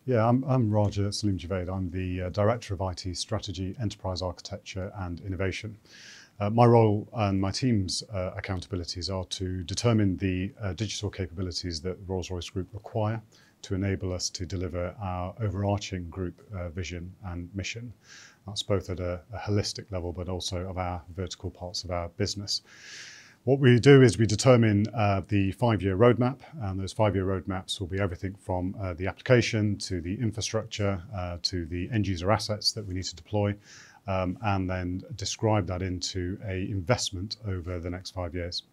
Yeah, I'm Raja-Saleem Javaid. I'm the Director of IT Strategy, Enterprise Architecture and Innovation. My role and my team's accountabilities are to determine the digital capabilities that Rolls-Royce Group require to enable us to deliver our overarching group vision and mission. That's both at a holistic level, but also of our vertical parts of our business. What we do is we determine the 5-year roadmap, and those 5-year roadmaps will be everything from the application to the infrastructure to the end user assets that we need to deploy, and then describe that into an investment over the next 5 years.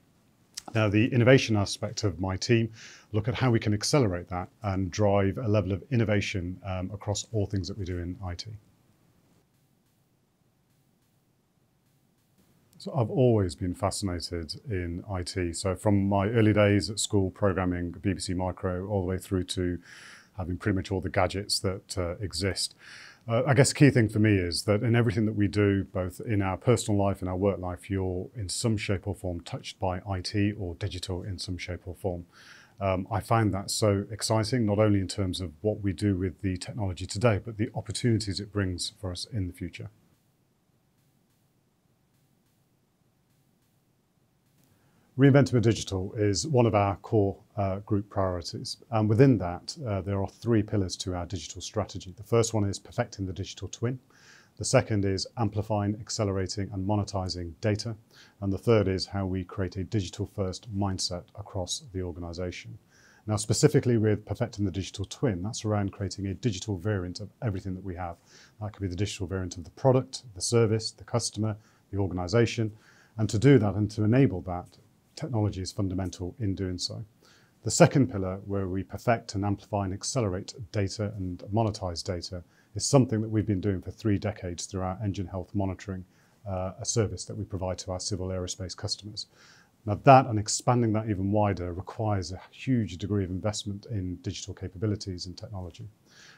Now, the innovation aspect of my team look at how we can accelerate that and drive a level of innovation across all things that we do in IT. So I've always been fascinated in IT. So from my early days at school, programming BBC Micro, all the way through to having pretty much all the gadgets that exist. I guess the key thing for me is that in everything that we do, both in our personal life and our work life, you're in some shape or form touched by IT or digital in some shape or form. I find that so exciting, not only in terms of what we do with the technology today, but the opportunities it brings for us in the future. Reinventing the digital is one of our core group priorities. And within that, there are 3 pillars to our digital strategy. The first one is perfecting the digital twin. The second is amplifying, accelerating and monetizing data. And the third is how we create a digital first mindset across the organization. Now, specifically with perfecting the digital twin, that's around creating a digital variant of everything that we have. That could be the digital variant of the product, the service, the customer, the organization. And to do that and to enable that, technology is fundamental in doing so. The second pillar, where we perfect and amplify and accelerate data and monetize data, is something that we've been doing for 3 decades through our engine health monitoring, a service that we provide to our civil aerospace customers. Now that and expanding that even wider requires a huge degree of investment in digital capabilities and technology.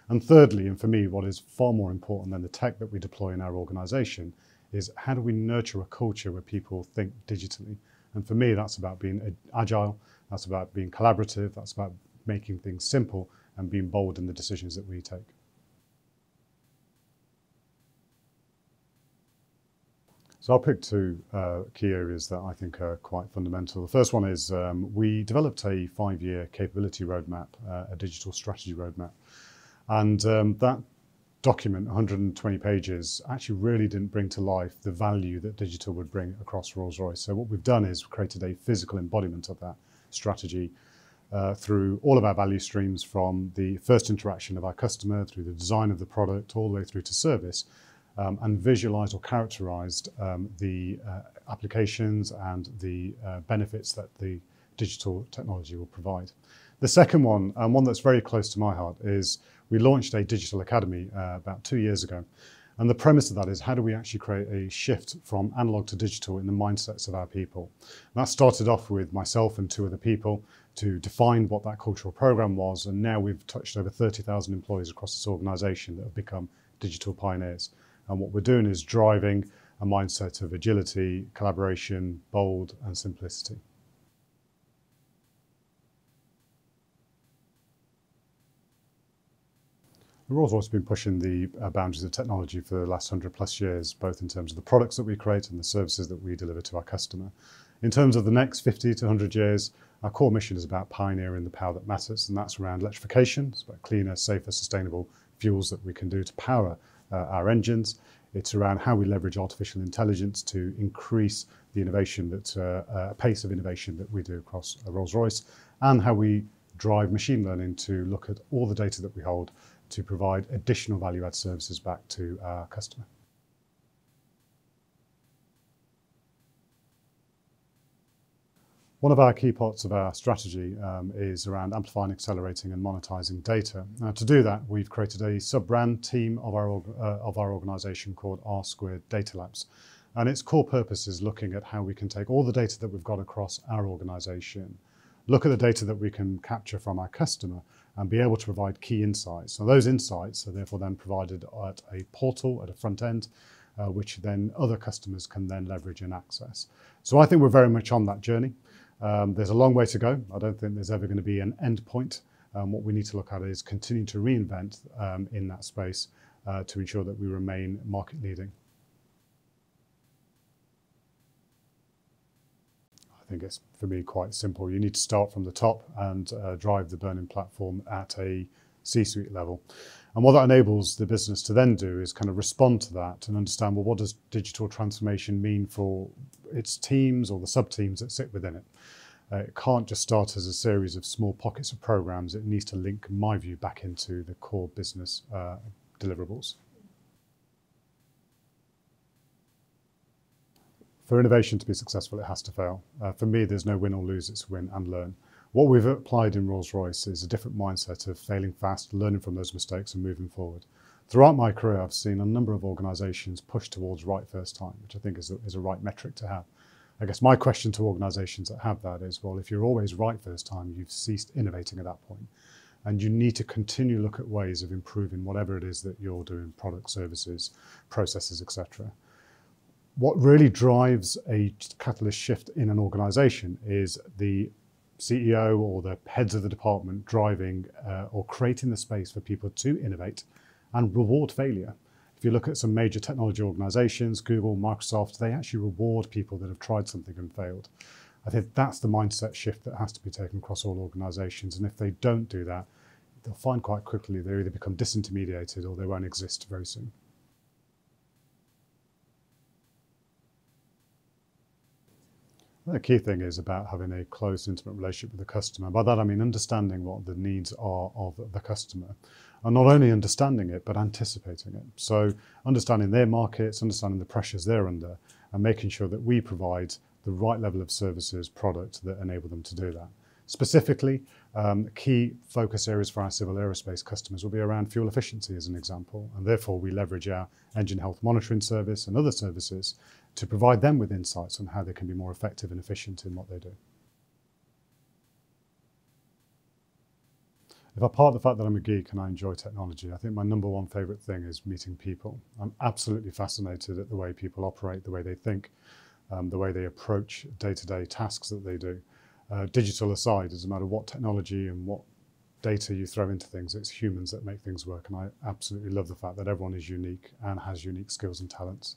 And thirdly, and for me, what is far more important than the tech that we deploy in our organization is how do we nurture a culture where people think digitally? And for me, that's about being agile, that's about being collaborative, that's about making things simple and being bold in the decisions that we take. So I'll pick 2 key areas that I think are quite fundamental. The first one is we developed a 5-year capability roadmap, a digital strategy roadmap. And that document, 120 pages, actually really didn't bring to life the value that digital would bring across Rolls-Royce. So what we've done is created a physical embodiment of that strategy through all of our value streams, from the first interaction of our customer, through the design of the product, all the way through to service, and visualized or characterized the applications and the benefits that the digital technology will provide. The second one, and one that's very close to my heart, is we launched a digital academy about 2 years ago. And the premise of that is how do we actually create a shift from analog to digital in the mindsets of our people? And that started off with myself and 2 other people to define what that cultural program was. And now we've touched over 30,000 employees across this organization that have become digital pioneers. And what we're doing is driving a mindset of agility, collaboration, bold and simplicity. Rolls-Royce has been pushing the boundaries of technology for the last 100+ years, both in terms of the products that we create and the services that we deliver to our customer. In terms of the next 50 to 100 years, our core mission is about pioneering the power that matters, and that's around electrification. It's about cleaner, safer, sustainable fuels that we can do to power our engines. It's around how we leverage artificial intelligence to increase the innovation pace of innovation that we do across Rolls-Royce, and how we drive machine learning to look at all the data that we hold to provide additional value-add services back to our customer. One of our key parts of our strategy is around amplifying, accelerating and monetizing data. Now, to do that, we've created a sub-brand team of our organization called R² Data Labs. And its core purpose is looking at how we can take all the data that we've got across our organization, look at the data that we can capture from our customer and be able to provide key insights. So those insights are therefore then provided at a portal, at a front end, which then other customers can then leverage and access. So I think we're very much on that journey. There's a long way to go. I don't think there's ever going to be an end point. What we need to look at is continuing to reinvent in that space to ensure that we remain market leading. I think it's, for me, quite simple. You need to start from the top and drive the burning platform at a C-suite level. And what that enables the business to then do is kind of respond to that and understand, well, what does digital transformation mean for its teams or the sub-teams that sit within it? It can't just start as a series of small pockets of programs. It needs to link, in my view, back into the core business deliverables. For innovation to be successful, it has to fail. For me, there's no win or lose, it's win and learn. What we've applied in Rolls-Royce is a different mindset of failing fast, learning from those mistakes and moving forward. Throughout my career, I've seen a number of organisations push towards right first time, which I think is a right metric to have. I guess my question to organisations that have that is, well, if you're always right first time, you've ceased innovating at that point. And you need to continue to look at ways of improving whatever it is that you're doing, products, services, processes, etc. What really drives a catalyst shift in an organisation is the CEO or the heads of the department driving or creating the space for people to innovate and reward failure. If you look at some major technology organisations, Google, Microsoft, they actually reward people that have tried something and failed. I think that's the mindset shift that has to be taken across all organisations. And if they don't do that, they'll find quite quickly they either become disintermediated or they won't exist very soon. The key thing is about having a close, intimate relationship with the customer. By that I mean understanding what the needs are of the customer. And not only understanding it, but anticipating it. So understanding their markets, understanding the pressures they're under, and making sure that we provide the right level of services, product that enable them to do that. Specifically, key focus areas for our civil aerospace customers will be around fuel efficiency as an example, and therefore we leverage our engine health monitoring service and other services to provide them with insights on how they can be more effective and efficient in what they do. If I part the fact that I'm a geek and I enjoy technology, I think my number one favourite thing is meeting people. I'm absolutely fascinated at the way people operate, the way they think, the way they approach day-to-day tasks that they do. Digital aside, it doesn't matter what technology and what data you throw into things, it's humans that make things work. And I absolutely love the fact that everyone is unique and has unique skills and talents.